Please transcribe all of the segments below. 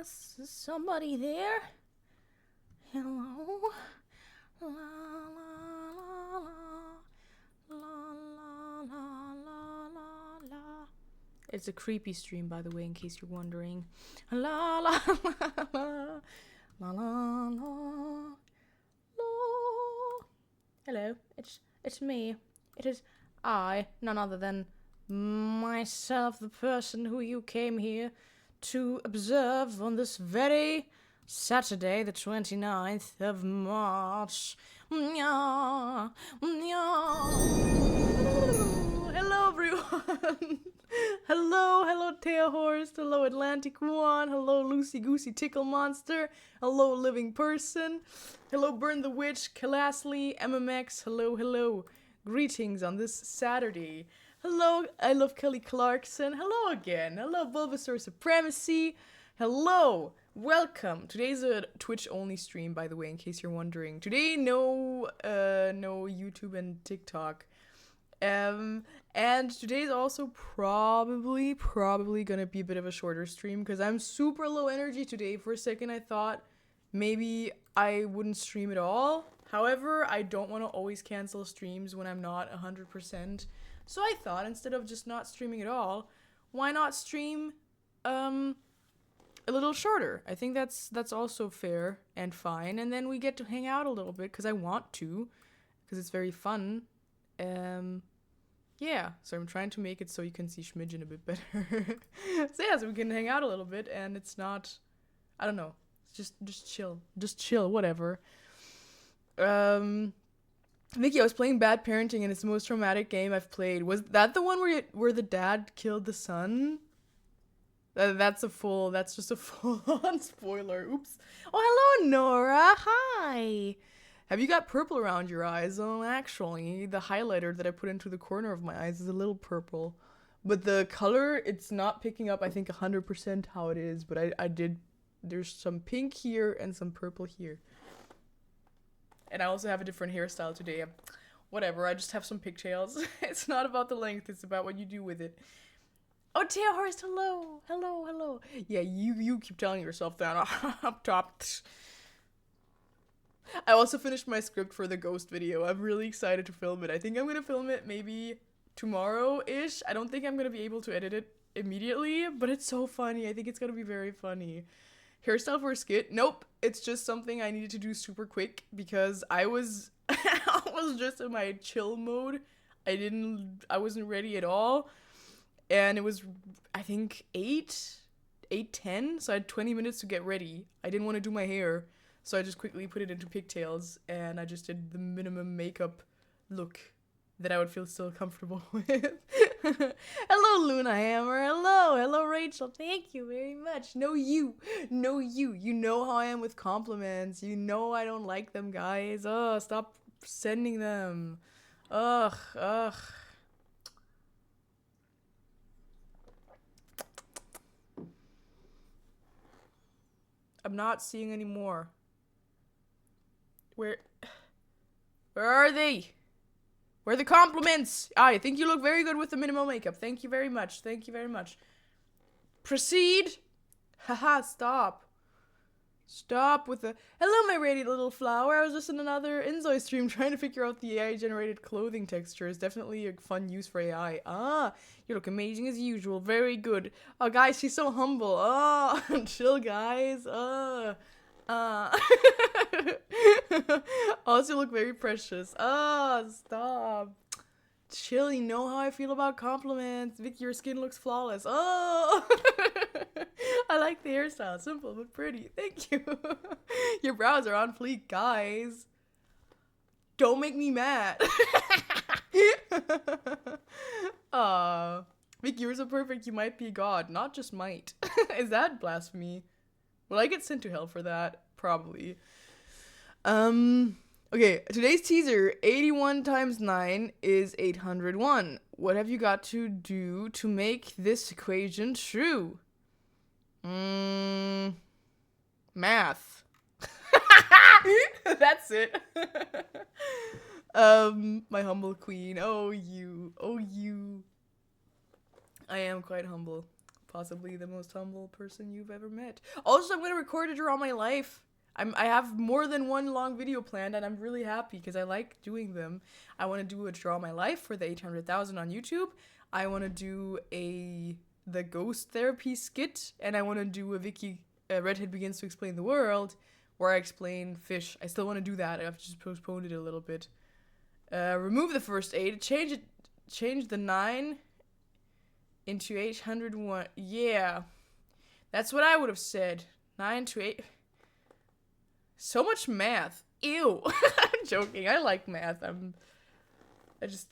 Is somebody there? Hello? La la la la la la la la la. It's a creepy stream, by the way, in case you're wondering. La la la la la la la. Hello, it's me. It is I, none other than myself, the person who you came here to observe on this very Saturday, the 29th of March. Hello, everyone. hello, Tail Horse. Hello, Atlantic One. Hello, Loosey Goosey Tickle Monster. Hello, Living Person. Hello, Burn the Witch, Kalasly, MMX. Hello. Greetings on this Saturday. Hello, I love Kelly Clarkson. Hello again. Hello, Bulbasaur Supremacy. Hello. Welcome. Today's a Twitch-only stream, by the way, in case you're wondering. Today, no YouTube and TikTok. And today's also probably gonna be a bit of a shorter stream because I'm super low energy today. For a second, I thought maybe I wouldn't stream at all. However, I don't want to always cancel streams when I'm not 100%. So I thought instead of just not streaming at all, why not stream a little shorter? I think that's also fair and fine. And then we get to hang out a little bit because I want to, because it's very fun. Yeah, so I'm trying to make it so you can see Schmidgen a bit better. So we can hang out a little bit and it's not, I don't know, just chill, whatever. Vicky, I was playing Bad Parenting and it's the most traumatic game I've played. Was that the one where the dad killed the son? That's just a full-on spoiler. Oops. Oh, hello, Nora. Hi. Have you got purple around your eyes? Oh, actually, the highlighter that I put into the corner of my eyes is a little purple. But the color, it's not picking up, I think, 100% how it is. But I did, there's some pink here and some purple here. And I also have a different hairstyle today. Whatever, I just have some pigtails. It's not about the length, it's about what you do with it. Oh, Tail Horse, hello. Yeah, you keep telling yourself that up top. I also finished my script for the ghost video. I'm really excited to film it. I think I'm gonna film it maybe tomorrow-ish. I don't think I'm gonna be able to edit it immediately, but it's so funny. I think it's gonna be very funny. Hairstyle for a skit? Nope. It's just something I needed to do super quick because I was just in my chill mode. I wasn't ready at all. And it was, I think, 8:10, so I had 20 minutes to get ready. I didn't want to do my hair, so I just quickly put it into pigtails, and I just did the minimum makeup look that I would feel still comfortable with. Hello, Luna Hammer. Hello, Rachel. Thank you very much. No, you. You know how I am with compliments. You know I don't like them, guys. Oh, stop sending them. Ugh. I'm not seeing any more. Where are they? Where are the compliments? I think you look very good with the minimal makeup. Thank you very much. Proceed. Haha, stop. Stop with the... Hello, my radiant little flower. I was just in another Inzoi stream trying to figure out the AI-generated clothing textures. Definitely a fun use for AI. Ah, you look amazing as usual. Very good. Oh, guys, she's so humble. Oh, chill, guys. Also, you look very precious. Oh, stop. Chill, you know how I feel about compliments. Vicky, your skin looks flawless. Oh, I like the hairstyle. Simple but pretty. Thank you. Your brows are on fleek, guys. Don't make me mad. Vicky, you're so perfect. You might be a god. Not just might. Is that blasphemy? Will I get sent to hell for that? Probably. Okay, today's teaser, 81 times 9 is 801. What have you got to do to make this equation true? Math. That's it. My humble queen. Oh, you. I am quite humble. possibly the most humble person you've ever met. Also, I'm gonna record a Draw My Life. I have more than one long video planned, and I'm really happy because I like doing them. I want to do a Draw My Life for the 800,000 on YouTube. I want to do the ghost therapy skit, and I want to do a Redhead Begins to Explain the World, where I explain fish. I still want to do that. I've just postponed it a little bit. Remove the first 8. Change the 9 into 801. Yeah. That's what I would have said. 9 to 8. So much math. Ew. I'm joking. I like math. I just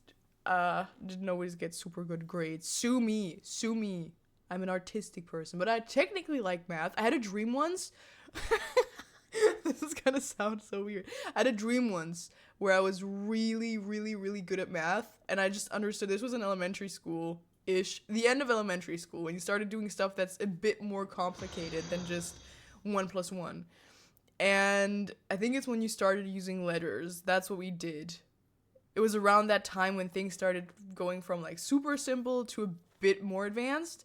didn't always get super good grades. Sue me. Sue me. I'm an artistic person, but I technically like math. I had a dream once. This is gonna sound so weird. I had a dream once where I was really, really, really good at math, and I just understood this was in elementary school-ish. The end of elementary school, when you started doing stuff that's a bit more complicated than just 1 + 1. And I think it's when you started using letters. That's what we did. It was around that time when things started going from like super simple to a bit more advanced.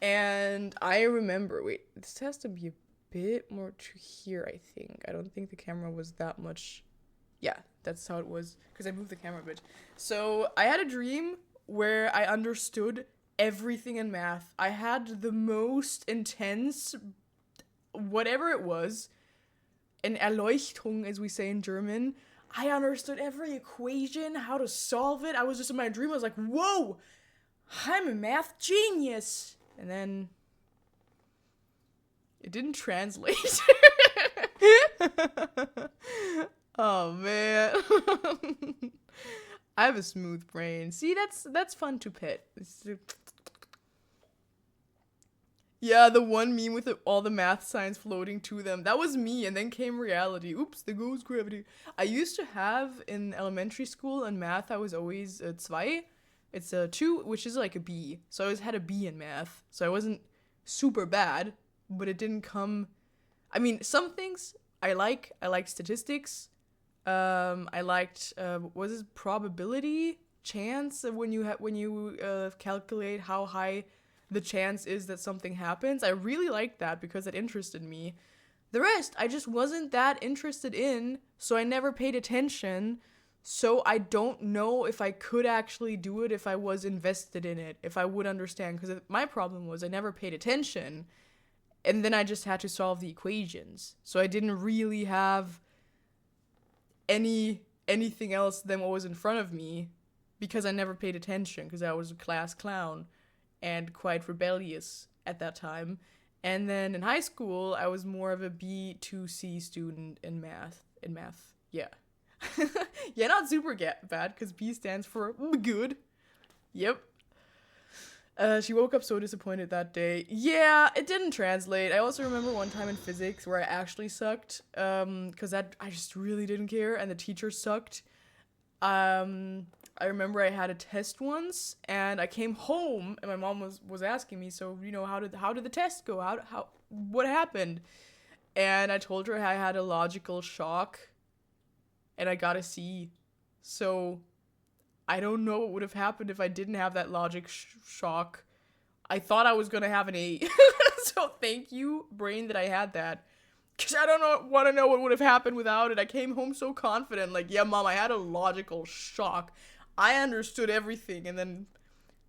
And I remember, wait, this has to be a bit more to here, I think. I don't think the camera was that much. Yeah, that's how it was, because I moved the camera a bit. So I had a dream where I understood everything in math. I had the most intense, whatever it was, an Erleuchtung, as we say in German. I understood every equation, how to solve it. I was just in my dream. I was like, whoa, I'm a math genius. And then it didn't translate. Oh, man. I have a smooth brain. See, that's fun to pet. Yeah, the one meme with all the math signs floating to them. That was me, and then came reality. Oops, there goes gravity. I used to have, in elementary school, in math, I was always a 2. It's a 2, which is like a B. So I always had a B in math. So I wasn't super bad, but it didn't come... I mean, some things I like. I like statistics. I liked, what is it, probability? Chance? When you calculate how high the chance is that something happens. I really liked that because it interested me. The rest, I just wasn't that interested in, so I never paid attention. So I don't know if I could actually do it if I was invested in it, if I would understand. Because my problem was I never paid attention, and then I just had to solve the equations. So I didn't really have anything else than what was in front of me because I never paid attention because I was a class clown and quite rebellious at that time. And then in high school, I was more of a B to C student in math. Yeah. Yeah, not super bad, because B stands for good. Yep. She woke up so disappointed that day. Yeah, it didn't translate. I also remember one time in physics where I actually sucked, because I just really didn't care, and the teacher sucked. I remember I had a test once, and I came home, and my mom was asking me, so, how did the test go? What happened? And I told her I had a logical shock, and I got a C. So, I don't know what would have happened if I didn't have that logic shock. I thought I was gonna have an A. So thank you, brain, that I had that. Because I don't want to know what would have happened without it. I came home so confident, like, yeah, Mom, I had a logical shock. I understood everything, and then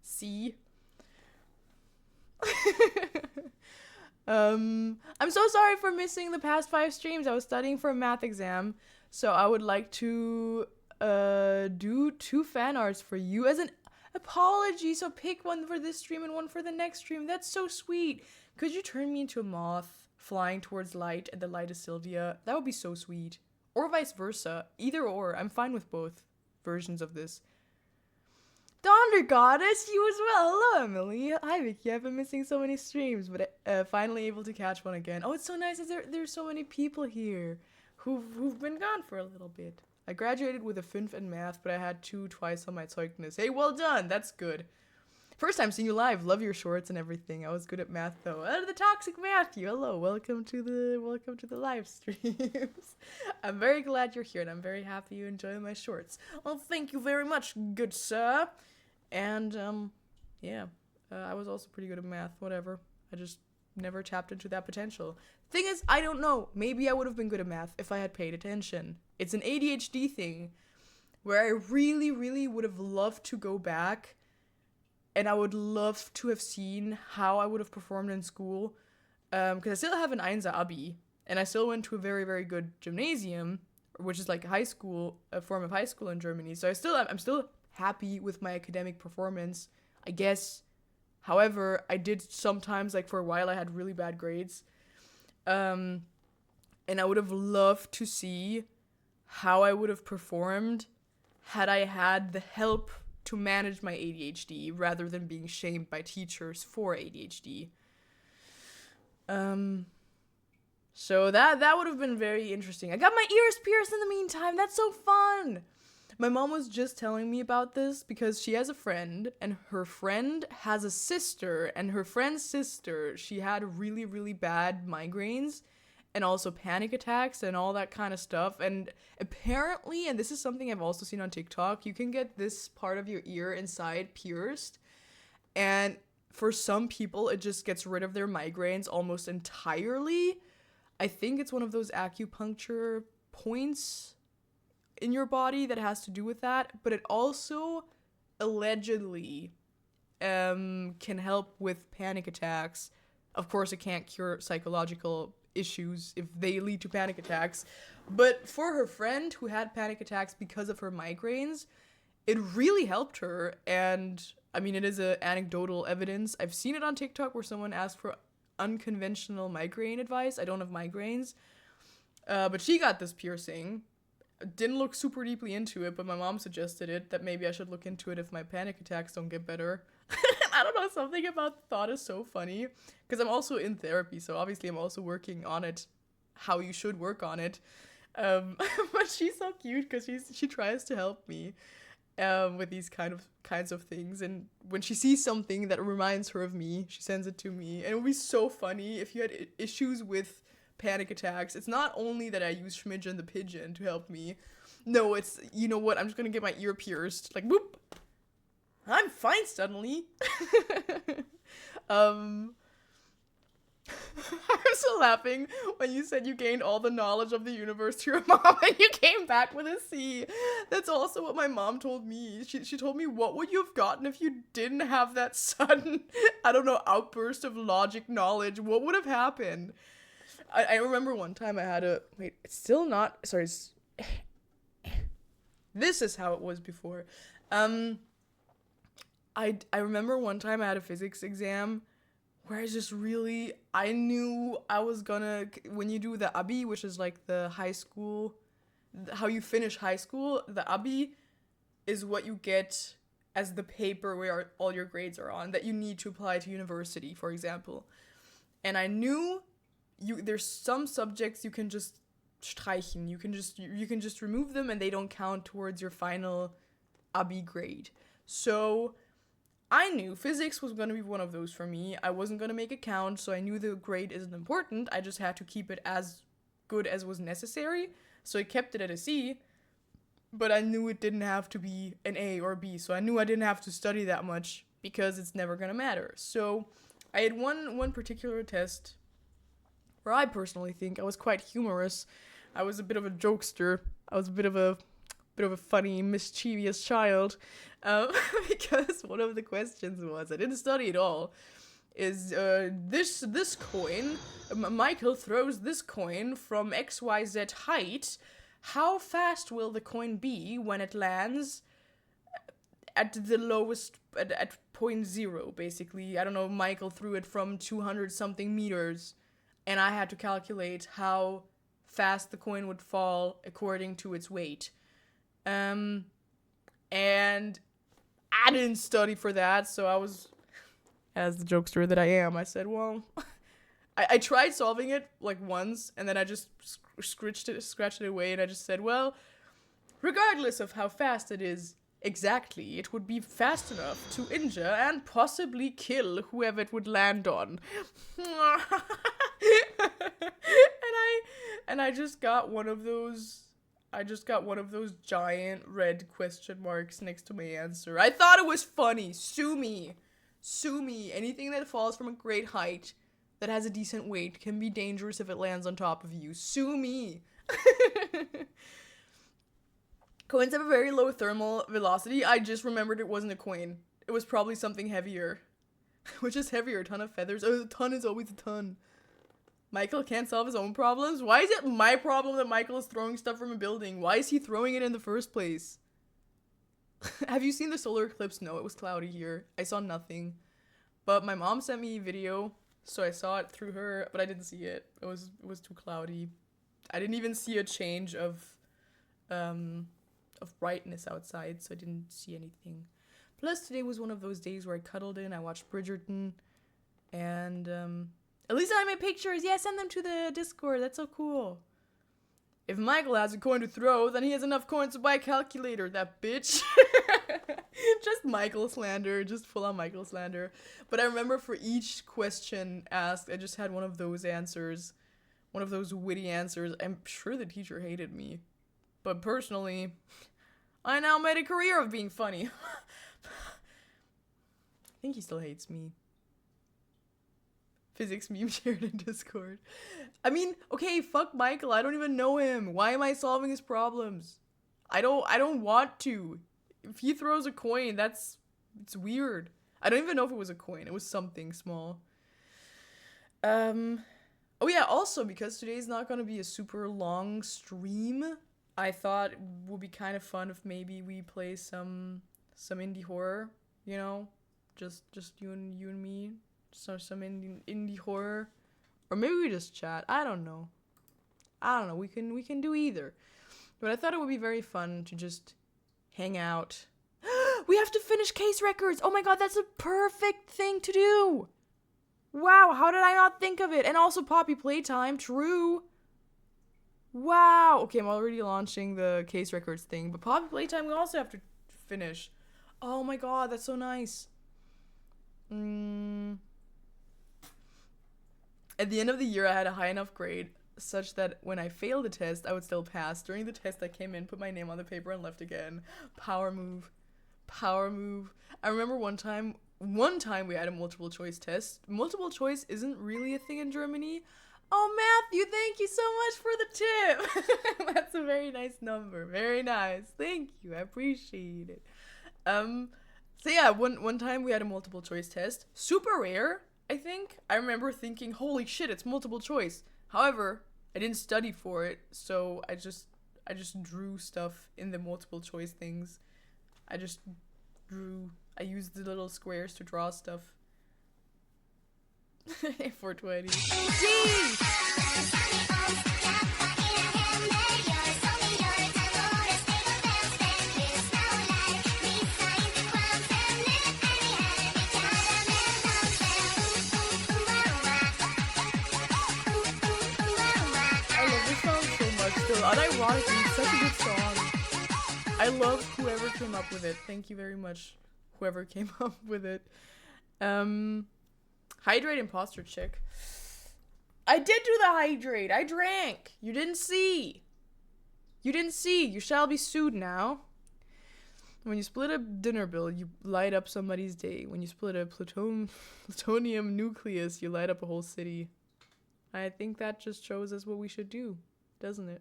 C. I'm so sorry for missing the past 5 streams. I was studying for a math exam, so I would like to do 2 fan arts for you as an apology. So pick one for this stream and one for the next stream. That's so sweet. Could you turn me into a moth flying towards light, and the light is Sylvia? That would be so sweet. Or vice versa. Either or. I'm fine with both versions of this. Donder Goddess, you as well. Hello, Emily. Hi, Vicky. I've been missing so many streams, but finally able to catch one again. Oh, it's so nice that there's so many people here who've been gone for a little bit. I graduated with a 5 in math, but I had 2 twice on my Zeugnis. Hey, well done. That's good. First time seeing you live. Love your shorts and everything. I was good at math though. The toxic Matthew. Hello. Welcome to the live streams. I'm very glad you're here, and I'm very happy you enjoy my shorts. Well, thank you very much, good sir. And yeah. I was also pretty good at math, whatever. I just never tapped into that potential. Thing is, I don't know. Maybe I would have been good at math if I had paid attention. It's an ADHD thing where I really, really would have loved to go back, and I would love to have seen how I would have performed in school. Because I still have an Einser Abi, and I still went to a very, very good gymnasium, which is like high school, a form of high school in Germany. So I'm still happy with my academic performance, I guess. However, I did sometimes, like for a while, I had really bad grades. And I would have loved to see how I would have performed had I had the help to manage my ADHD rather than being shamed by teachers for ADHD. So that would have been very interesting. I got my ears pierced in the meantime. That's so fun. My mom was just telling me about this because she has a friend, and her friend has a sister, and her friend's sister, she had really, really bad migraines and also panic attacks and all that kind of stuff. And apparently, and this is something I've also seen on TikTok, you can get this part of your ear inside pierced, and for some people, it just gets rid of their migraines almost entirely. I think it's one of those acupuncture points in your body that has to do with that, but it also allegedly can help with panic attacks. Of course, it can't cure psychological issues if they lead to panic attacks, but for her friend who had panic attacks because of her migraines, it really helped her. And I mean, it is a anecdotal evidence. I've seen it on TikTok where someone asked for unconventional migraine advice. I don't have migraines, but she got this piercing. Didn't look super deeply into it, but my mom suggested it, that maybe I should look into it if my panic attacks don't get better. I don't know, something about the thought is so funny, because I'm also in therapy, so obviously I'm also working on it, how you should work on it. But she's so cute because she tries to help me with these kinds of things, and when she sees something that reminds her of me, she sends it to me. And it would be so funny if you had issues with panic attacks. It's not only that I use Schmidgen the pigeon to help me. No, it's, you know what, I'm just gonna get my ear pierced. Like, boop! I'm fine suddenly. I'm still laughing when you said you gained all the knowledge of the universe to your mom and you came back with a C. That's also what my mom told me. She told me, what would you have gotten if you didn't have that sudden, I don't know, outburst of logic knowledge? What would have happened? I remember one time I had it's still not, sorry, this is how it was before. I remember one time I had a physics exam where I knew I was gonna, when you do the Abi, which is like the high school, how you finish high school, the Abi is what you get as the paper where all your grades are on, that you need to apply to university, for example. And I knew there's some subjects you can just streichen, you can just remove them and they don't count towards your final Abi grade. So I knew physics was going to be one of those for me. I wasn't going to make it count, so I knew the grade isn't important. I just had to keep it as good as was necessary. So I kept it at a C, but I knew it didn't have to be an A or B. So I knew I didn't have to study that much because it's never going to matter. So I had one particular test where I personally think I was quite humorous. I was a bit of a jokester. I was a bit of a funny, mischievous child, because one of the questions was, I didn't study at all, is this coin, Michael throws this coin from XYZ height, how fast will the coin be when it lands at the lowest, at point 0, basically? I don't know, Michael threw it from 200 something meters, and I had to calculate how fast the coin would fall according to its weight. And I didn't study for that, so I was, as the jokester that I am, I said, well, I tried solving it, like, once, and then I just scratched it away, and I just said, well, regardless of how fast it is exactly, it would be fast enough to injure and possibly kill whoever it would land on. and I just got one of those giant red question marks next to my answer. I thought it was funny. Sue me. Sue me. Anything that falls from a great height that has a decent weight can be dangerous if it lands on top of you. Sue me. Coins have a very low thermal velocity. I just remembered it wasn't a coin. It was probably something heavier. Which is heavier? A ton of feathers? Oh, a ton is always a ton. Michael can't solve his own problems? Why is it my problem that Michael is throwing stuff from a building? Why is he throwing it in the first place? Have you seen the solar eclipse? No, it was cloudy here. I saw nothing. But my mom sent me a video, so I saw it through her, but I didn't see it. It was too cloudy. I didn't even see a change of brightness outside, so I didn't see anything. Plus, today was one of those days where I cuddled in, I watched Bridgerton, and at least I made pictures. Yeah, send them to the Discord. That's so cool. If Michael has a coin to throw, then he has enough coins to buy a calculator, that bitch. Just Michael slander, just full on Michael slander. But I remember for each question asked, I just had one of those answers. One of those witty answers. I'm sure the teacher hated me. But personally, I now made a career of being funny. I think he still hates me. Physics meme shared in Discord. I mean, okay, fuck Michael. I don't even know him. Why am I solving his problems? I don't want to. If he throws a coin, it's weird. I don't even know if it was a coin. It was something small. Oh yeah, also because today's not gonna be a super long stream, I thought it would be kind of fun if maybe we play some indie horror, you know? Just you and me. Some indie horror, or maybe we just chat. I don't know. We can do either. But I thought it would be very fun to just hang out. We have to finish case records. Oh my god, that's a perfect thing to do. Wow, how did I not think of it? And also Poppy Playtime, true. Wow. Okay, I'm already launching the case records thing, but Poppy Playtime we also have to finish. Oh my god, that's so nice. At the end of the year, I had a high enough grade such that when I failed the test, I would still pass. During the test, I came in, put my name on the paper, and left again. Power move. Power move. I remember one time we had a multiple choice test. Multiple choice isn't really a thing in Germany. Oh, Matthew, thank you so much for the tip. That's a very nice number. Very nice. Thank you. I appreciate it. So yeah, one time we had a multiple choice test. Super rare. I think. I remember thinking, holy shit, it's multiple choice. However, I didn't study for it, so I just drew stuff in the multiple choice things. I used the little squares to draw stuff. 420. Yay! Unironically, it's such a good song. I love whoever came up with it. Thank you very much, whoever came up with it. Hydrate imposter chick. I did do the hydrate. I drank. You didn't see. You shall be sued now. When you split a dinner bill, you light up somebody's day. When you split a plutonium nucleus, you light up a whole city. I think that just shows us what we should do, doesn't it?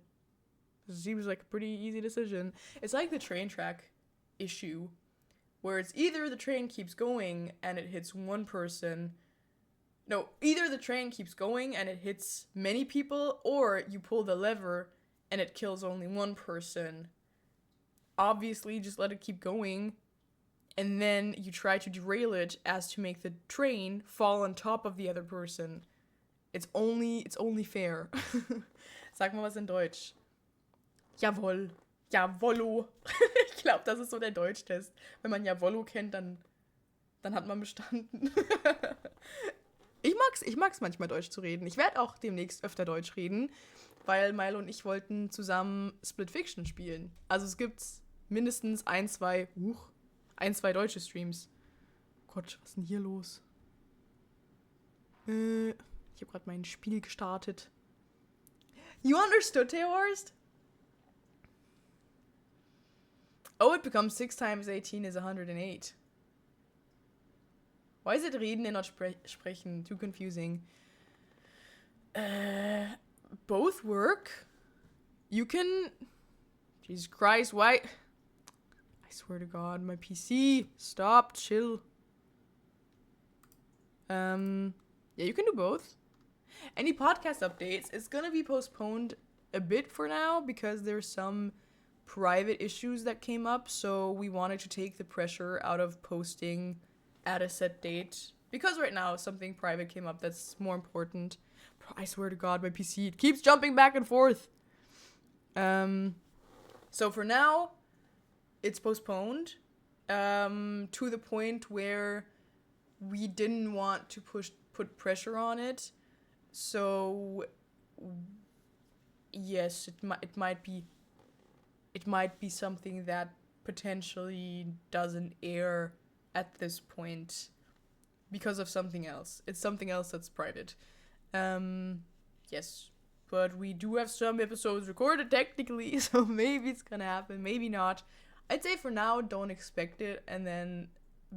It seems like a pretty easy decision. It's like the train track issue, where it's either the train keeps going and it hits one person. No, either the train keeps going and it hits many people, or you pull the lever and it kills only one person. Obviously, just let it keep going, and then you try to derail it as to make the train fall on top of the other person. It's only fair. Sag mal was in Deutsch. Jawohl. Jawollo. Ich glaube, das ist so der Deutschtest. Wenn man Jawollo kennt, dann hat man bestanden. Ich mag's manchmal Deutsch zu reden. Ich werde auch demnächst öfter Deutsch reden, weil Milo und ich wollten zusammen Split Fiction spielen. Also es gibt mindestens ein, zwei deutsche Streams. Gott, was ist denn hier los? Ich habe gerade mein Spiel gestartet. You understood, Theorst? Oh, it becomes 6 times 18 is 108. Why is it reden and not sprechen? Too confusing. Both work. You can... Jesus Christ, why? I swear to God, my PC. Stop, chill. Yeah, you can do both. Any podcast updates, it's gonna be postponed a bit for now because there's some private issues that came up, so we wanted to take the pressure out of posting at a set date. Because right now something private came up that's more important. I swear to God, my PC, it keeps jumping back and forth. So for now, it's postponed to the point where we didn't want to put pressure on it. So yes, it might be something that potentially doesn't air at this point because of something else. It's something else that's private. Yes. But we do have some episodes recorded technically, so maybe it's gonna happen, maybe not. I'd say for now, don't expect it, and then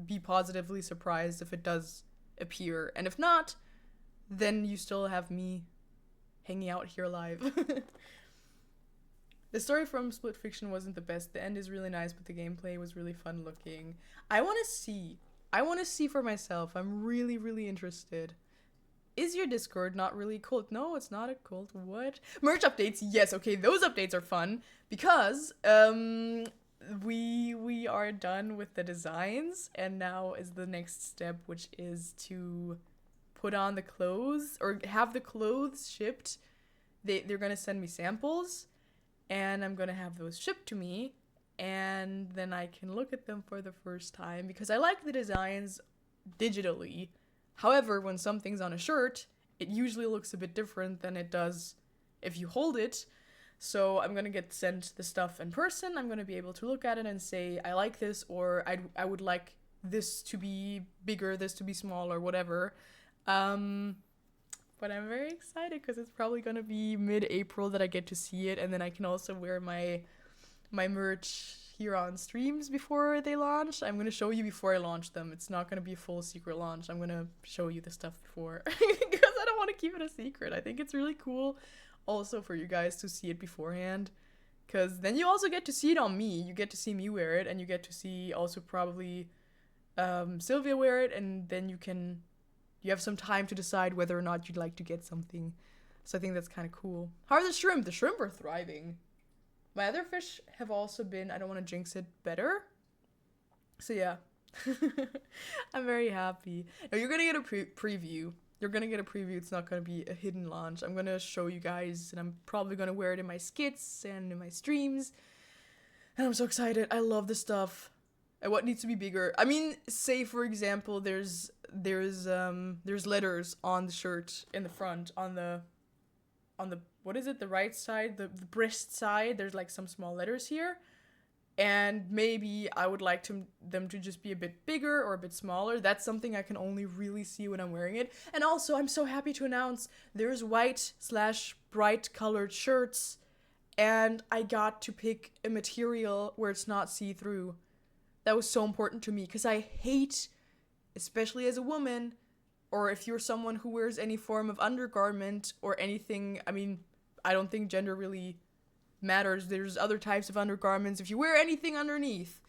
be positively surprised if it does appear. And if not, then you still have me hanging out here live. The story from Split Fiction wasn't the best. The end is really nice, but the gameplay was really fun looking. I want to see for myself. I'm really, really interested. Is your Discord not really cult? No, it's not a cult. What? Merch updates? Yes, okay, those updates are fun because we are done with the designs, and now is the next step, which is to put on the clothes or have the clothes shipped. They're gonna send me samples, and I'm gonna have those shipped to me, and then I can look at them for the first time because I like the designs digitally. However, when something's on a shirt, it usually looks a bit different than it does if you hold it. So I'm going to get sent the stuff in person. I'm going to be able to look at it and say, I like this, or I would like this to be bigger, this to be small, or whatever. But I'm very excited because it's probably going to be mid-April that I get to see it. And then I can also wear my merch here on streams before they launch. I'm going to show you before I launch them. It's not going to be a full secret launch. I'm going to show you the stuff before because I don't want to keep it a secret. I think it's really cool also for you guys to see it beforehand, because then you also get to see it on me. You get to see me wear it, and you get to see also probably Sylvia wear it, and then you have some time to decide whether or not you'd like to get something. So I think that's kind of cool. How are the shrimp? The shrimp are thriving. My other fish have also been, I don't want to jinx it, better. So yeah. I'm very happy. Now you're going to get a preview. You're going to get a preview. It's not going to be a hidden launch. I'm going to show you guys, and I'm probably going to wear it in my skits and in my streams. And I'm so excited. I love this stuff. And what needs to be bigger? I mean, say for example, there's letters on the shirt in the front, on the what is it, the right side, the breast side, there's like some small letters here, and maybe I would like them to just be a bit bigger or a bit smaller. That's something I can only really see when I'm wearing it. And also, I'm so happy to announce there's white/bright colored shirts, and I got to pick a material where it's not see-through. That was so important to me because I hate, especially as a woman, or if you're someone who wears any form of undergarment or anything, I mean, I don't think gender really matters. There's other types of undergarments. If you wear anything underneath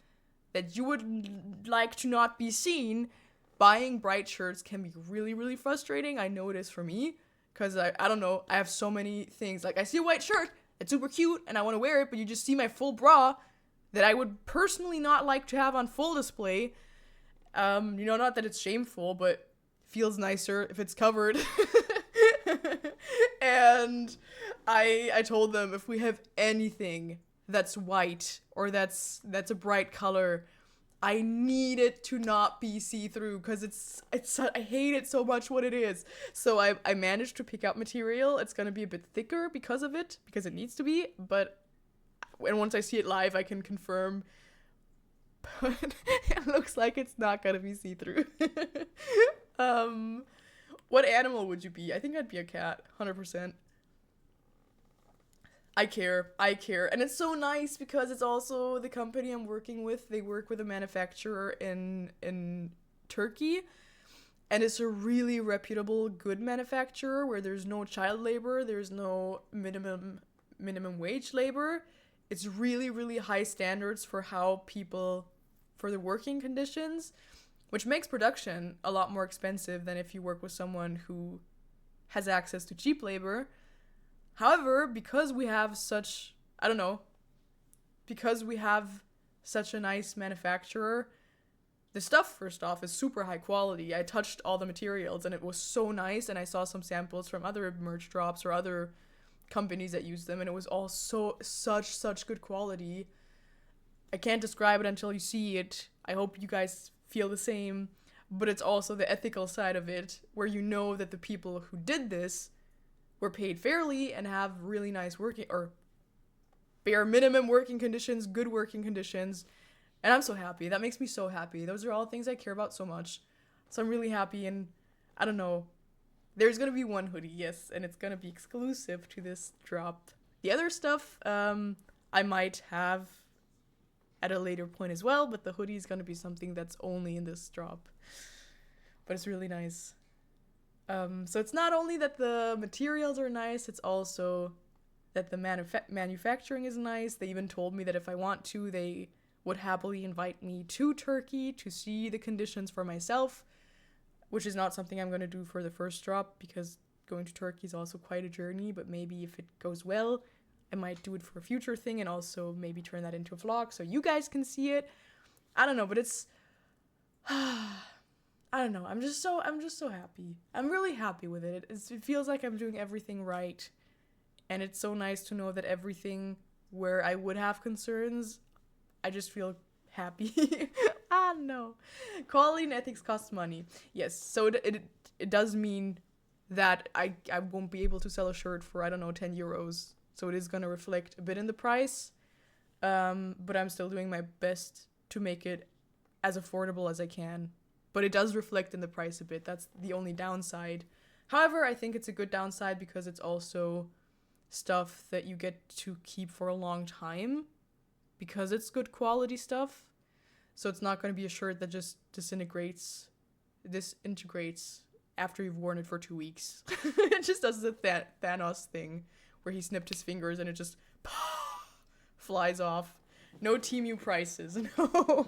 that you would like to not be seen, buying bright shirts can be really, really frustrating. I know it is for me, because I don't know, I have so many things. Like, I see a white shirt, it's super cute, and I want to wear it, but you just see my full bra that I would personally not like to have on full display. Not that it's shameful, but feels nicer if it's covered. And I told them, if we have anything that's white or that's a bright color, I need it to not be see-through, because it's I hate it so much what it is. So I managed to pick out material. It's gonna be a bit thicker because of it, because it needs to be, but once I see it live, I can confirm. But it looks like it's not gonna be see-through. What animal would you be? I think I'd be a cat, 100%. I care. And it's so nice because it's also the company I'm working with. They work with a manufacturer in Turkey. And it's a really reputable, good manufacturer where there's no child labor, there's no minimum wage labor. It's really, really high standards for for the working conditions, which makes production a lot more expensive than if you work with someone who has access to cheap labor. However, because we have such a nice manufacturer, the stuff, first off, is super high quality. I touched all the materials and it was so nice, and I saw some samples from other merch drops or other companies that use them, and it was all such good quality. I can't describe it until you see it. I hope you guys feel the same, but it's also the ethical side of it, where you know that the people who did this were paid fairly and have really nice working, or bare minimum working conditions, good working conditions. And I'm so happy. That makes me so happy. Those are all things I care about so much. So I'm really happy, and I don't know. There's going to be one hoodie, yes, and it's going to be exclusive to this drop. The other stuff I might have at a later point as well, but the hoodie is going to be something that's only in this drop. But it's really nice. So it's not only that the materials are nice, it's also that the manufacturing is nice. They even told me that if I want to, they would happily invite me to Turkey to see the conditions for myself, which is not something I'm going to do for the first drop, because going to Turkey is also quite a journey, but maybe if it goes well, I might do it for a future thing and also maybe turn that into a vlog so you guys can see it. I don't know, but it's I don't know. I'm just so happy. I'm really happy with it. It feels like I'm doing everything right. And it's so nice to know that everything where I would have concerns, I just feel happy. I don't know. Quality and ethics costs money. Yes, so it does mean that I won't be able to sell a shirt for, 10 euros. So it is going to reflect a bit in the price. But I'm still doing my best to make it as affordable as I can. But it does reflect in the price a bit. That's the only downside. However, I think it's a good downside because it's also stuff that you get to keep for a long time because it's good quality stuff. So it's not going to be a shirt that just disintegrates after you've worn it for 2 weeks. It just does the Thanos thing where he snipped his fingers and it just flies off. No Temu prices, no.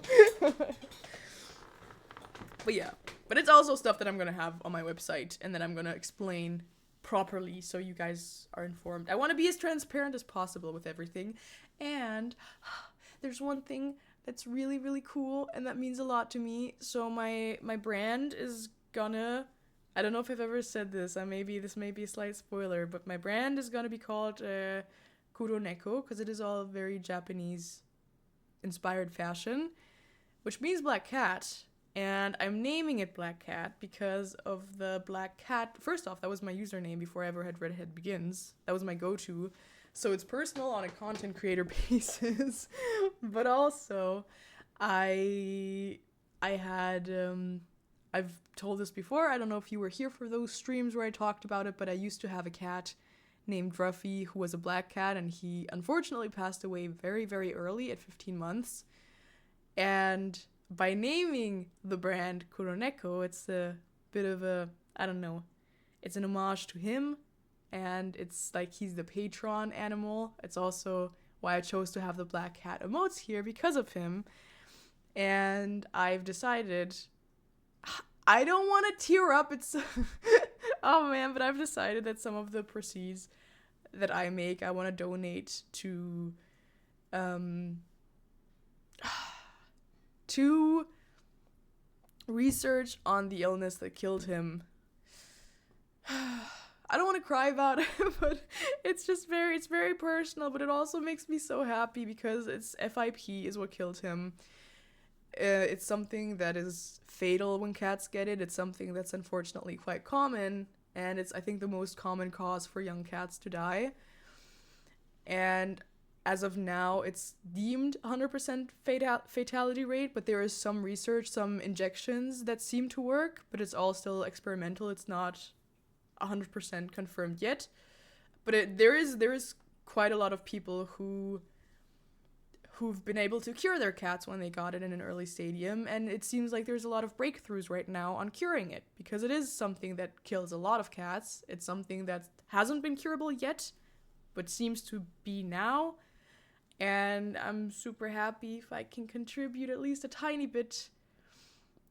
But it's also stuff that I'm going to have on my website and then I'm going to explain properly so you guys are informed. I want to be as transparent as possible with everything. And there's one thing that's really, really cool and that means a lot to me. So my brand is gonna, I don't know if I've ever said this, this may be a slight spoiler, but my brand is gonna be called Kuroneko because it is all very Japanese inspired fashion, which means black cat. And I'm naming it Black Cat because of the black cat. First off, that was my username before I ever had Redhead Begins. That was my go-to. So it's personal on a content creator basis. But also, I've told this before. I don't know if you were here for those streams where I talked about it, but I used to have a cat named Ruffy who was a black cat, and he unfortunately passed away very, very early at 15 months. And by naming the brand Kuroneko, it's a bit of a, it's an homage to him, and it's like he's the patron animal. It's also why I chose to have the black cat emotes here because of him. And I've decided, I don't want to tear up, it's, oh man, but I've decided that some of the proceeds that I make, I want to donate to research on the illness that killed him. I don't want to cry about it, but it's very personal, but it also makes me so happy because it's FIP is what killed him. It's something that is fatal when cats get it. It's something that's unfortunately quite common, and it's, I think, the most common cause for young cats to die. And as of now, it's deemed 100% fatality rate, but there is some research, some injections that seem to work, but it's all still experimental. It's not 100% confirmed yet. But there is quite a lot of people who who've been able to cure their cats when they got it in an early stadium, and it seems like there's a lot of breakthroughs right now on curing it, because it is something that kills a lot of cats. It's something that hasn't been curable yet, but seems to be now, and I'm super happy if I can contribute at least a tiny bit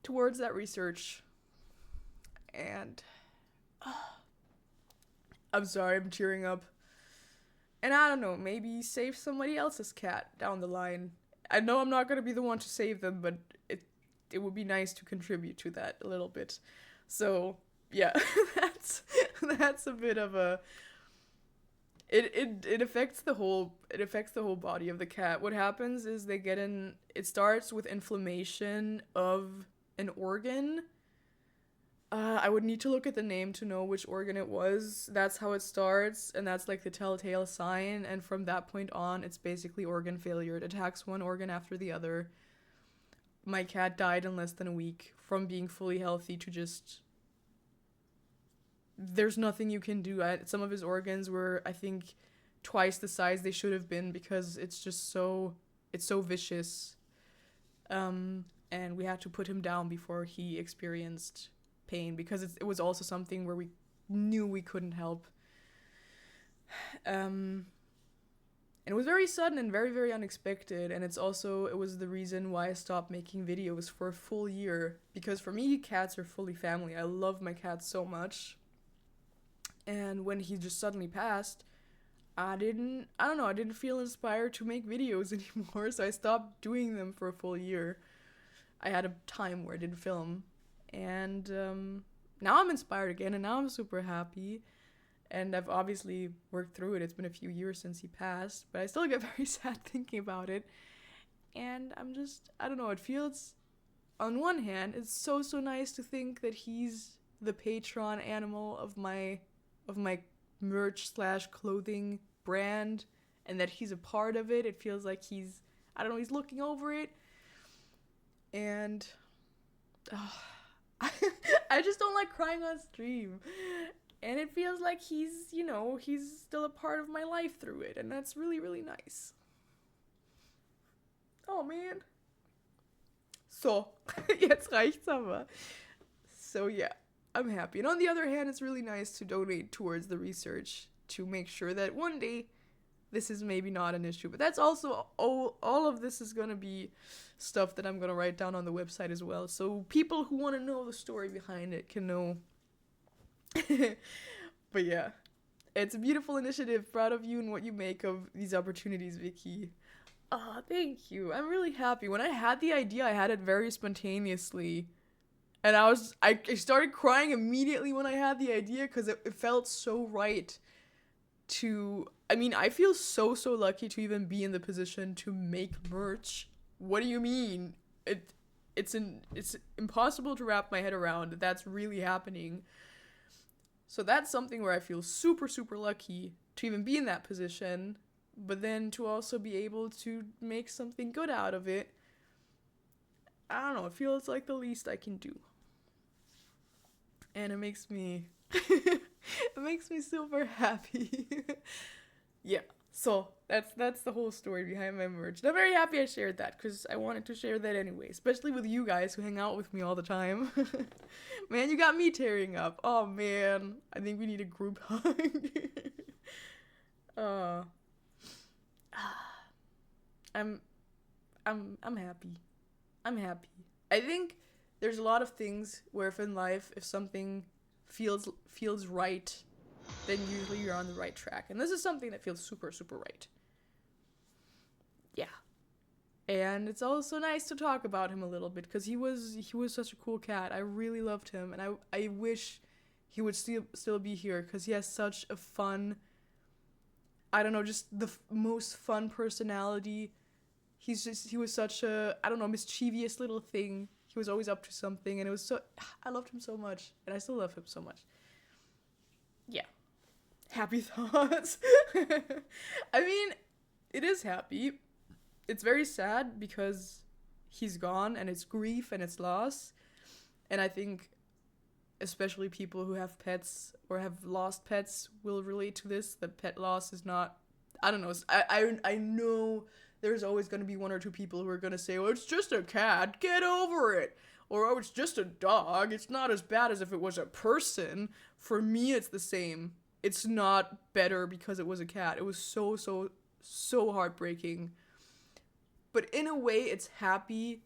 towards that research. And I'm sorry, I'm tearing up. And I don't know, maybe save somebody else's cat down the line. I know I'm not going to be the one to save them, but it would be nice to contribute to that a little bit. So, yeah, that's a bit of a... It affects the whole body of the cat. What happens is it starts with inflammation of an organ. I would need to look at the name to know which organ it was. That's how it starts, and that's like the telltale sign, and from that point on, it's basically organ failure. It attacks one organ after the other. My cat died in less than a week from being fully healthy to just... There's nothing you can do. Some of his organs were, I think, twice the size they should have been, because it's just so vicious. And we had to put him down before he experienced pain, because it was also something where we knew we couldn't help. And it was very sudden and very, very unexpected, and it was the reason why I stopped making videos for a full year, because for me, cats are fully family. I love my cats so much. And when he just suddenly passed, I didn't feel inspired to make videos anymore, so I stopped doing them for a full year. I had a time where I didn't film. And now I'm inspired again, and now I'm super happy. And I've obviously worked through it. It's been a few years since he passed, but I still get very sad thinking about it. And I don't know, it feels, on one hand, it's so nice to think that he's the patron animal of my merch/clothing brand, and that he's a part of it. It feels like he's looking over it. And... I just don't like crying on stream. And it feels like he's still a part of my life through it. And that's really, really nice. Oh, man. So, jetzt reicht's aber. So, yeah, I'm happy. And on the other hand, it's really nice to donate towards the research to make sure that one day this is maybe not an issue. But that's also, all of this is going to be stuff that I'm going to write down on the website as well. So people who want to know the story behind it can know. But yeah, it's a beautiful initiative. Proud of you and what you make of these opportunities, Vicky. Thank you. I'm really happy. When I had the idea, I had it very spontaneously. And I started crying immediately when I had the idea, because it felt so right to... I mean, I feel so lucky to even be in the position to make merch. What do you mean? It's impossible to wrap my head around that that's really happening. So that's something where I feel super lucky to even be in that position, but then to also be able to make something good out of it. I don't know, it feels like the least I can do. And it makes me super happy. Yeah, so that's the whole story behind my merch. And I'm very happy I shared that, because I wanted to share that anyway, especially with you guys who hang out with me all the time. Man, you got me tearing up. Oh man, I think we need a group hug. I'm happy. I'm happy. I think there's a lot of things where if something feels right, then usually you're on the right track. And this is something that feels super right. Yeah. And it's also nice to talk about him a little bit, because he was such a cool cat. I really loved him, and I wish he would still be here, because he has such a fun, I don't know, just the most fun personality. He was such a, I don't know, mischievous little thing. He was always up to something, and I loved him so much, and I still love him so much. Yeah. Happy thoughts. I mean, it is happy. It's very sad because he's gone, and it's grief and it's loss. And I think especially people who have pets or have lost pets will relate to this. That pet loss is not, I don't know. I know there's always going to be one or two people who are going to say, oh, it's just a cat, get over it. Or, oh, it's just a dog, it's not as bad as if it was a person. For me, it's the same. It's not better because it was a cat. It was so heartbreaking. But in a way, it's happy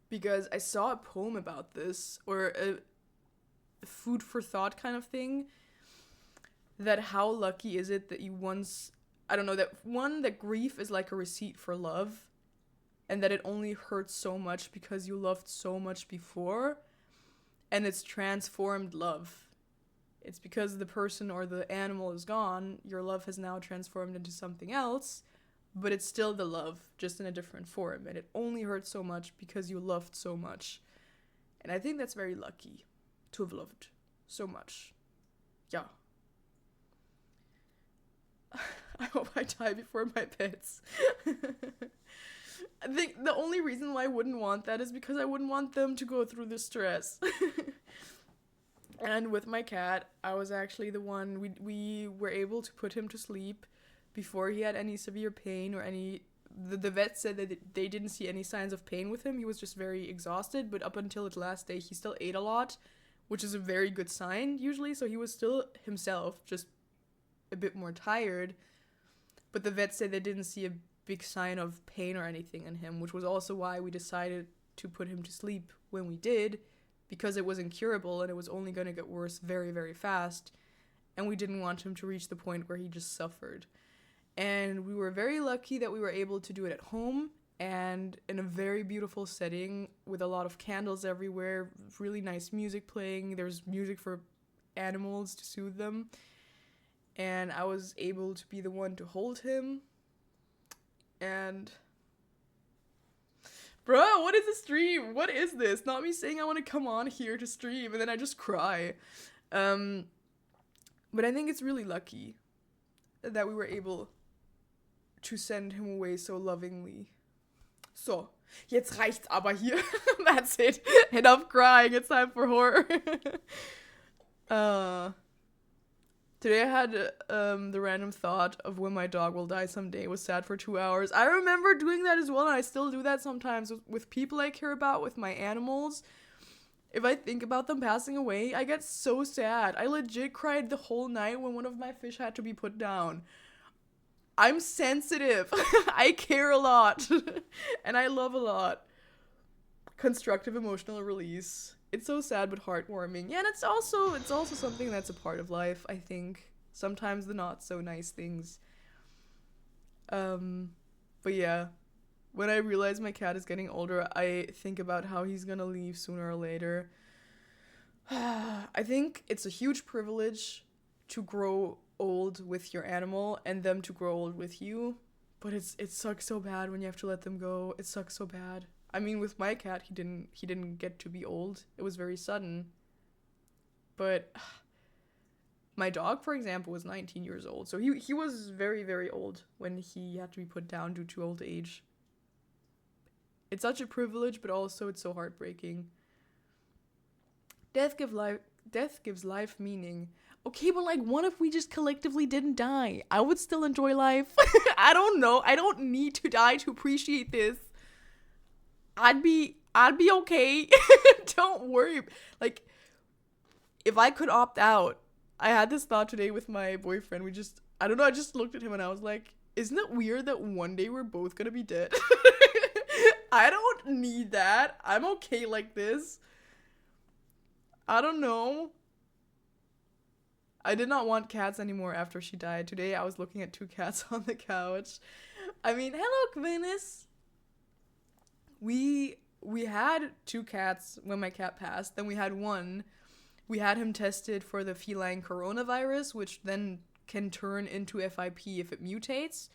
because I saw a poem about this, or a food for thought kind of thing, that how lucky is it that you once, I don't know, that grief is like a receipt for love, and that it only hurts so much because you loved so much before, and it's transformed love. It's because the person or the animal is gone, your love has now transformed into something else, but it's still the love, just in a different form, and it only hurts so much because you loved so much. And I think that's very lucky, to have loved so much. Yeah. I hope I die before my pets. I think the only reason why I wouldn't want that is because I wouldn't want them to go through the stress. And with my cat, I was actually the one, we were able to put him to sleep before he had any severe pain or any, the vet said that they didn't see any signs of pain with him. He was just very exhausted, but up until his last day, he still ate a lot, which is a very good sign usually. So he was still himself, just a bit more tired. But the vet said they didn't see a big sign of pain or anything in him, which was also why we decided to put him to sleep when we did, because it was incurable and it was only going to get worse very, very fast. And we didn't want him to reach the point where he just suffered. And we were very lucky that we were able to do it at home and in a very beautiful setting with a lot of candles everywhere, really nice music playing. There's music for animals to soothe them. And I was able to be the one to hold him. And bro, what is a stream? What is this? Not me saying I want to come on here to stream and then I just cry. But I think it's really lucky that we were able to send him away so lovingly. So, jetzt reicht's aber hier. That's it. Enough crying. It's time for horror. Today I had the random thought of when my dog will die someday. It was sad for 2 hours. I remember doing that as well, and I still do that sometimes with people I care about, with my animals. If I think about them passing away, I get so sad. I legit cried the whole night when one of my fish had to be put down. I'm sensitive. I care a lot. And I love a lot. Constructive emotional release. It's so sad but heartwarming. Yeah, and it's also something that's a part of life, I think. Sometimes the not so nice things. But yeah. When I realize my cat is getting older, I think about how he's gonna leave sooner or later. I think it's a huge privilege to grow old with your animal and them to grow old with you. But it sucks so bad when you have to let them go. It sucks so bad. I mean, with my cat, he didn't get to be old. It was very sudden. But my dog, for example, was 19 years old. So he was very, very old when he had to be put down due to old age. It's such a privilege, but also it's so heartbreaking. Death gives life meaning. Okay, but like, what if we just collectively didn't die? I would still enjoy life. I don't know. I don't need to die to appreciate this. I'd be okay. Don't worry. Like, if I could opt out, I had this thought today with my boyfriend. I don't know, I just looked at him and I was like, isn't it weird that one day we're both gonna be dead? I don't need that. I'm okay like this. I don't know. I did not want cats anymore after she died. Today I was looking at 2 cats on the couch. I mean, hello, Glynis. We had 2 cats when my cat passed. Then we had one. We had him tested for the feline coronavirus, which then can turn into FIP if it mutates.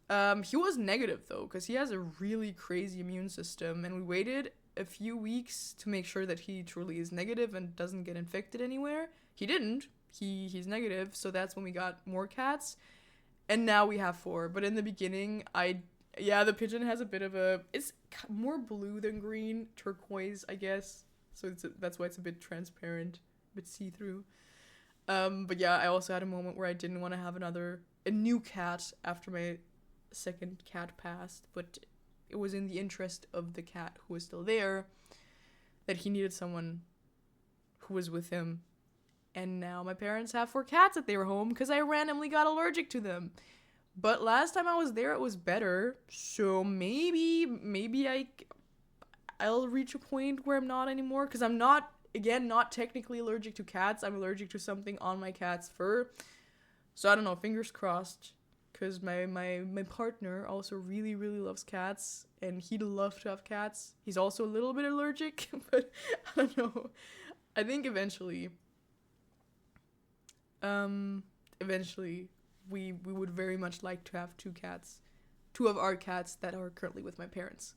He was negative, though, because he has a really crazy immune system, and we waited a few weeks to make sure that he truly is negative and doesn't get infected anywhere. He didn't. He's negative, so that's when we got more cats, and now we have 4. But in the beginning, the pigeon has a bit of it's more blue than green, turquoise, I guess, so that's why it's a bit transparent, a bit see-through. But yeah, I also had a moment where I didn't want to have a new cat after my second cat passed, but it was in the interest of the cat who was still there that he needed someone who was with him. And now my parents have 4 cats at their home because I randomly got allergic to them. But last time I was there, it was better. So maybe I'll reach a point where I'm not anymore, because I'm not, again, not technically allergic to cats. I'm allergic to something on my cat's fur. So I don't know, fingers crossed, because my partner also really, really loves cats, and he'd love to have cats. He's also a little bit allergic, but I don't know. I think eventually we would very much like to have 2 cats. 2 of our cats that are currently with my parents.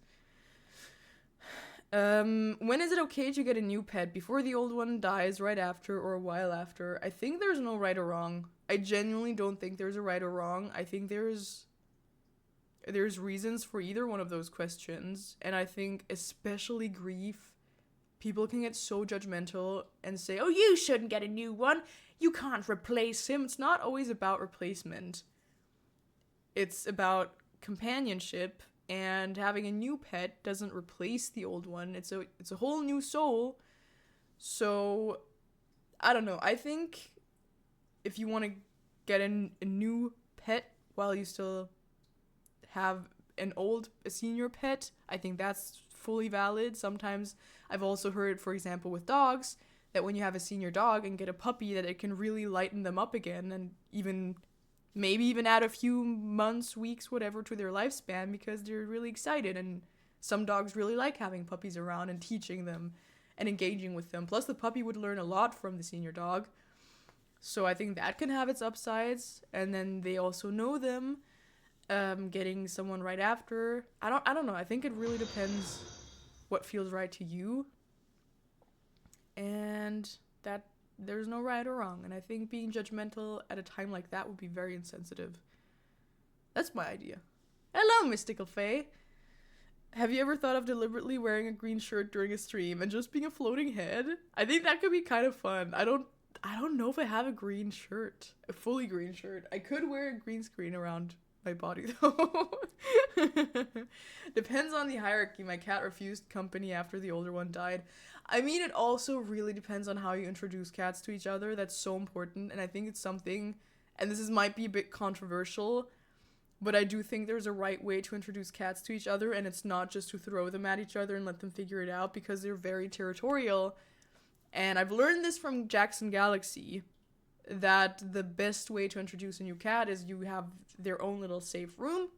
When is it okay to get a new pet? Before the old one dies, right after, or a while after? I think there's no right or wrong. I genuinely don't think there's a right or wrong. I think there's reasons for either one of those questions. And I think especially grief, people can get so judgmental and say, oh, you shouldn't get a new one. You can't replace him. It's not always about replacement. It's about companionship, and having a new pet doesn't replace the old one. It's a whole new soul. So, I don't know. I think if you want to get a new pet while you still have a senior pet, I think that's fully valid. Sometimes I've also heard, for example, with dogs, that when you have a senior dog and get a puppy, that it can really lighten them up again, and maybe even add a few months, weeks, whatever to their lifespan, because they're really excited. And some dogs really like having puppies around and teaching them and engaging with them. Plus the puppy would learn a lot from the senior dog. So I think that can have its upsides. And then they also know them. Getting someone right after, I don't know. I think it really depends what feels right to you. And that there's no right or wrong. And I think being judgmental at a time like that would be very insensitive. That's my idea. Hello, Mystical Fae. Have you ever thought of deliberately wearing a green shirt during a stream and just being a floating head? I think that could be kind of fun. I don't know if I have a green shirt. A fully green shirt. I could wear a green screen around my body, though. Depends on the hierarchy. My cat refused company after the older one died. I mean, it also really depends on how you introduce cats to each other. That's so important, and I think it's something, and might be a bit controversial, but I do think there's a right way to introduce cats to each other, and it's not just to throw them at each other and let them figure it out, because they're very territorial. And I've learned this from Jackson Galaxy, that the best way to introduce a new cat is you have their own little safe room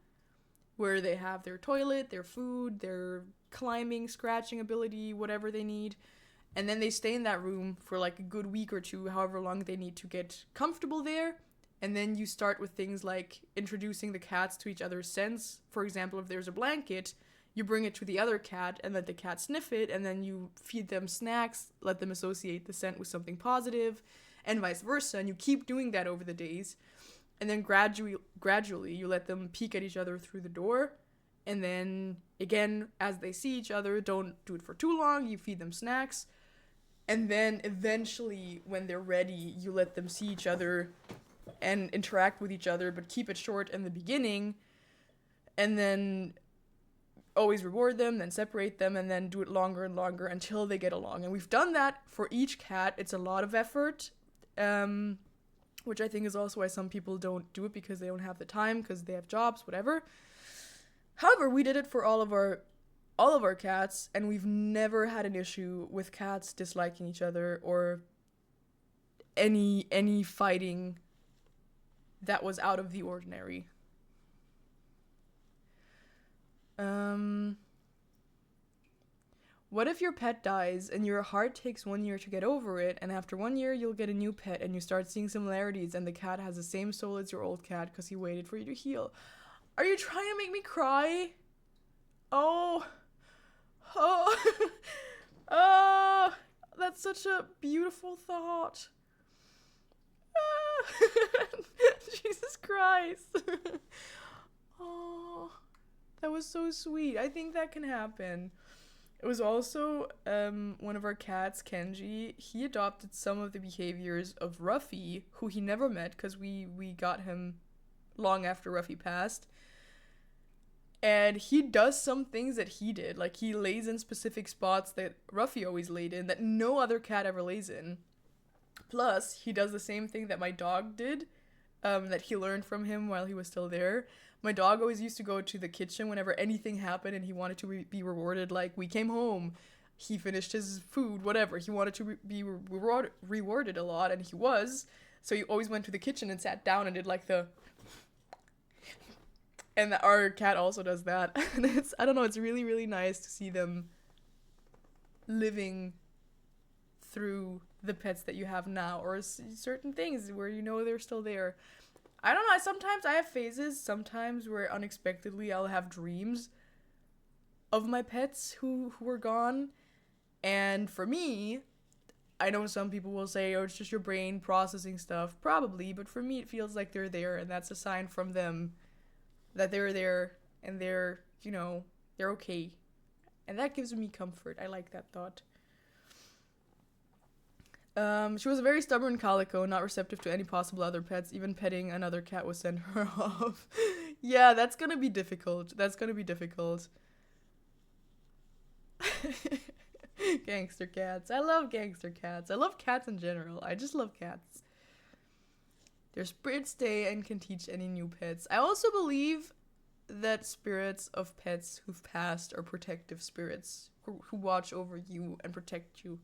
where they have their toilet, their food, their climbing, scratching ability, whatever they need. And then they stay in that room for like a good week or 2, however long they need to get comfortable there. And then you start with things like introducing the cats to each other's scents. For example, if there's a blanket, you bring it to the other cat and let the cat sniff it, and then you feed them snacks, let them associate the scent with something positive, and vice versa. And you keep doing that over the days. And then gradually you let them peek at each other through the door. And then, again, as they see each other, don't do it for too long. You feed them snacks. And then eventually, when they're ready, you let them see each other and interact with each other, but keep it short in the beginning. And then always reward them, then separate them, and then do it longer and longer until they get along. And we've done that for each cat. It's a lot of effort, which I think is also why some people don't do it, because they don't have the time, because they have jobs, whatever. However, we did it for all of our cats, and we've never had an issue with cats disliking each other or any fighting that was out of the ordinary. What if your pet dies and your heart takes 1 year to get over it, and after 1 year you'll get a new pet and you start seeing similarities and the cat has the same soul as your old cat because he waited for you to heal? Are you trying to make me cry? Oh. That's such a beautiful thought. Jesus Christ. Oh, that was so sweet. I think that can happen. It was also one of our cats, Kenji. He adopted some of the behaviors of Ruffy, who he never met because we got him long after Ruffy passed. And he does some things that he did. Like, he lays in specific spots that Ruffy always laid in, that no other cat ever lays in. Plus, he does the same thing that my dog did, that he learned from him while he was still there. My dog always used to go to the kitchen whenever anything happened and he wanted to be rewarded. Like, we came home, he finished his food, whatever. He wanted to be rewarded a lot, and he was. So he always went to the kitchen and sat down and did like the... And our cat also does that. And it's, I don't know, it's really, really nice to see them living through the pets that you have now, or certain things where you know they're still there. I don't know, sometimes I have phases, sometimes where unexpectedly I'll have dreams of my pets who were gone. And for me, I know some people will say, oh, it's just your brain processing stuff. Probably, but for me it feels like they're there, and that's a sign from them that they're there and they're, you know, they're okay. And that gives me comfort. I like that thought. She was a very stubborn calico, not receptive to any possible other pets. Even petting another cat would send her off. Yeah, that's gonna be difficult. Gangster cats. I love gangster cats. I love cats in general. I just love cats. Their spirits stay and can teach any new pets. I also believe that spirits of pets who've passed are protective spirits who watch over you and protect you.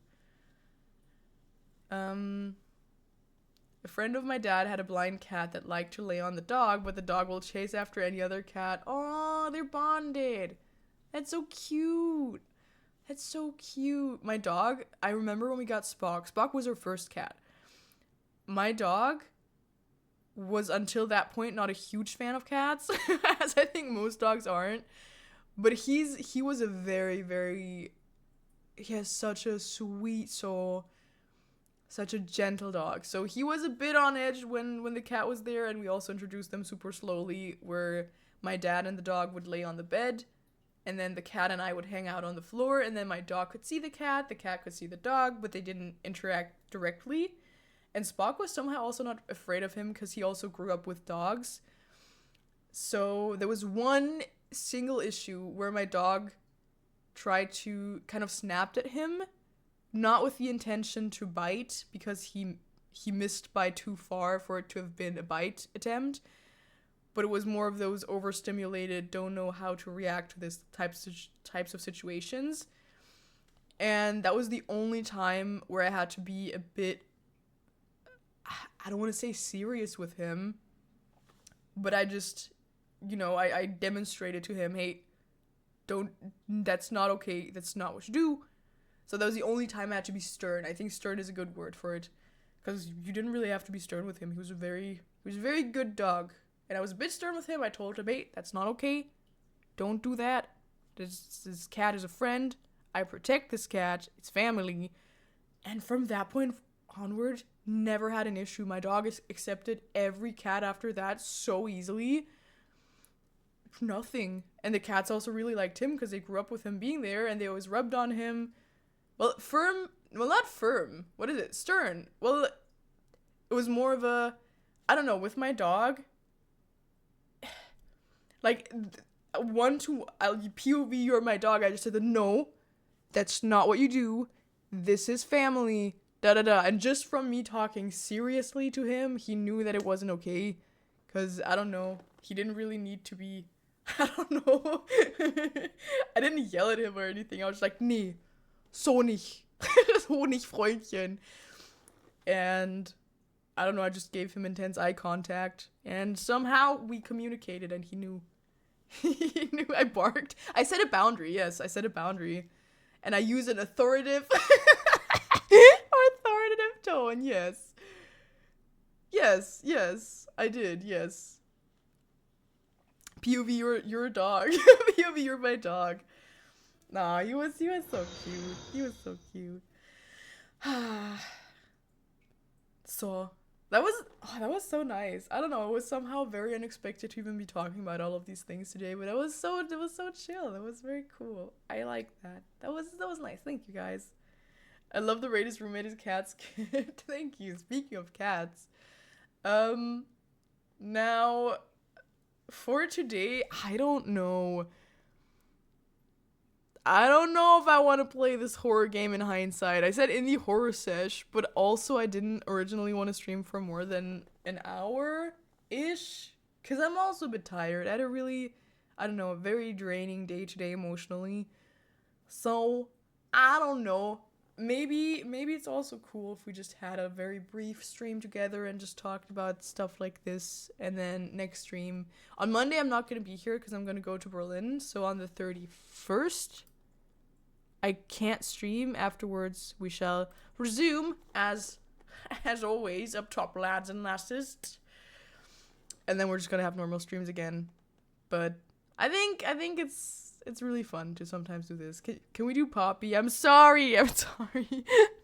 A friend of my dad had a blind cat that liked to lay on the dog, but the dog will chase after any other cat. Oh, they're bonded. That's so cute. My dog, I remember when we got Spock. Spock was our first cat. My dog was until that point not a huge fan of cats, as I think most dogs aren't. But he was a very, very, he has such a sweet soul, such a gentle dog. So he was a bit on edge when the cat was there, and we also introduced them super slowly, where my dad and the dog would lay on the bed, and then the cat and I would hang out on the floor, and then my dog could see the cat could see the dog, but they didn't interact directly. And Spock was somehow also not afraid of him because he also grew up with dogs. So there was one single issue where my dog tried to kind of snapped at him, not with the intention to bite, because he missed by too far for it to have been a bite attempt, but it was more of those overstimulated, don't know how to react to this types of situations. And that was the only time where I had to be a bit, I don't want to say serious with him, but I just, you know, I demonstrated to him, hey, that's not okay, that's not what you do. So that was the only time I had to be stern. I think stern is a good word for it, because you didn't really have to be stern with him. He was a very good dog, and I was a bit stern with him. I told him, hey, that's not okay, don't do that. This cat is a friend. I protect this cat. It's family. And from that point onward, never had an issue. My dog has accepted every cat after that so easily. Nothing. And the cats also really liked him because they grew up with him being there, and they always rubbed on him. Well, not firm. What is it? Stern. Well, it was more of a, I don't know, with my dog, like, POV, you're my dog. I just said, no, that's not what you do. This is family. Da-da-da. And just from me talking seriously to him, he knew that it wasn't okay. Because, I don't know, he didn't really need to be, I don't know. I didn't yell at him or anything. I was like, nee, so nicht. So nicht, Freundchen. And, I don't know, I just gave him intense eye contact. And somehow we communicated, and he knew. He knew I barked. I set a boundary, yes, I set a boundary. And I use an authoritative tone, yes. Yes, I did, yes. POV, you're a dog. POV, you're my dog. Nah, he was so cute. He was so cute. So, that was so nice. I don't know, it was somehow very unexpected to even be talking about all of these things today, but it was so chill. It was very cool. I like that. That was nice. Thank you guys. I love the Raiders roommate is cat's kid. Thank you. Speaking of cats, now for today, I don't know. I don't know if I want to play this horror game in hindsight. I said in the horror sesh, but also I didn't originally want to stream for more than an hour-ish. Because I'm also a bit tired. I had a really, I don't know, a very draining day today emotionally. So, I don't know. Maybe it's also cool if we just had a very brief stream together and just talked about stuff like this. And then next stream. On Monday, I'm not going to be here because I'm going to go to Berlin. So on the 31st... I can't stream. Afterwards, we shall resume as always, up top, lads and lasses. And then we're just gonna have normal streams again. But I think it's really fun to sometimes do this. Can we do Poppy? I'm sorry.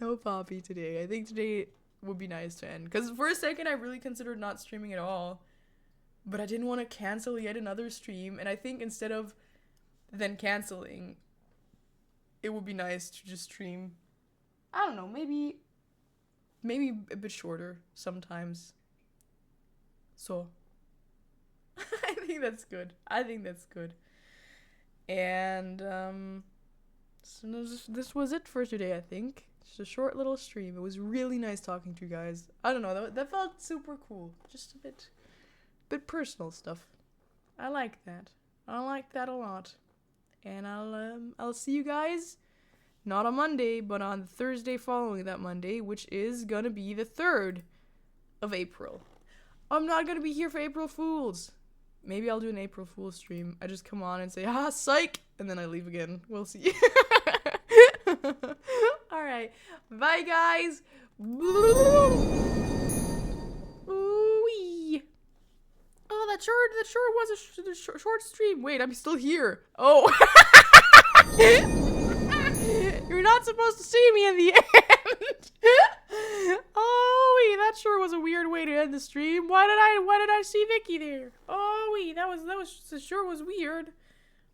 No Poppy today. I think today would be nice to end. Because for a second, I really considered not streaming at all. But I didn't want to cancel yet another stream. And I think instead of then canceling, it would be nice to just stream, I don't know, maybe a bit shorter sometimes. So, I think that's good. And, so this was it for today, I think. Just a short little stream. It was really nice talking to you guys. I don't know, that felt super cool. Just a bit personal stuff. I like that. I like that a lot. And I'll see you guys, not on Monday, but on the Thursday following that Monday, which is gonna be the 3rd of April. I'm not gonna be here for April Fools. Maybe I'll do an April Fool's stream. I just come on and say, psych, and then I leave again. We'll see. Alright, bye guys. Ooh-wee. Oh, that sure was a short stream. Wait, I'm still here. Oh. You're not supposed to see me in the end. Oh, wait, that sure was a weird way to end the stream. Why did I see Vicky there? Oh, wait, that sure was weird.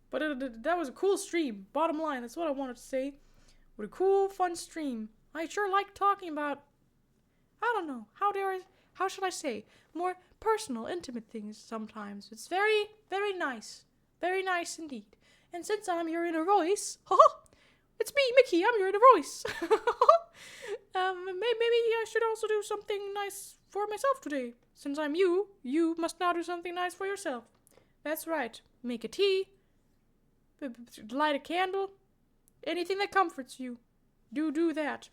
But that was a cool stream. Bottom line, that's what I wanted to say. What a cool, fun stream. I sure like talking about, I don't know, how should I say, more personal, intimate things sometimes. It's very, very nice. Very nice indeed. And since I'm your inner voice, it's me, Mickey, I'm your inner voice. Maybe I should also do something nice for myself today. Since I'm you must now do something nice for yourself. That's right. Make a tea, light a candle, anything that comforts you. Do that.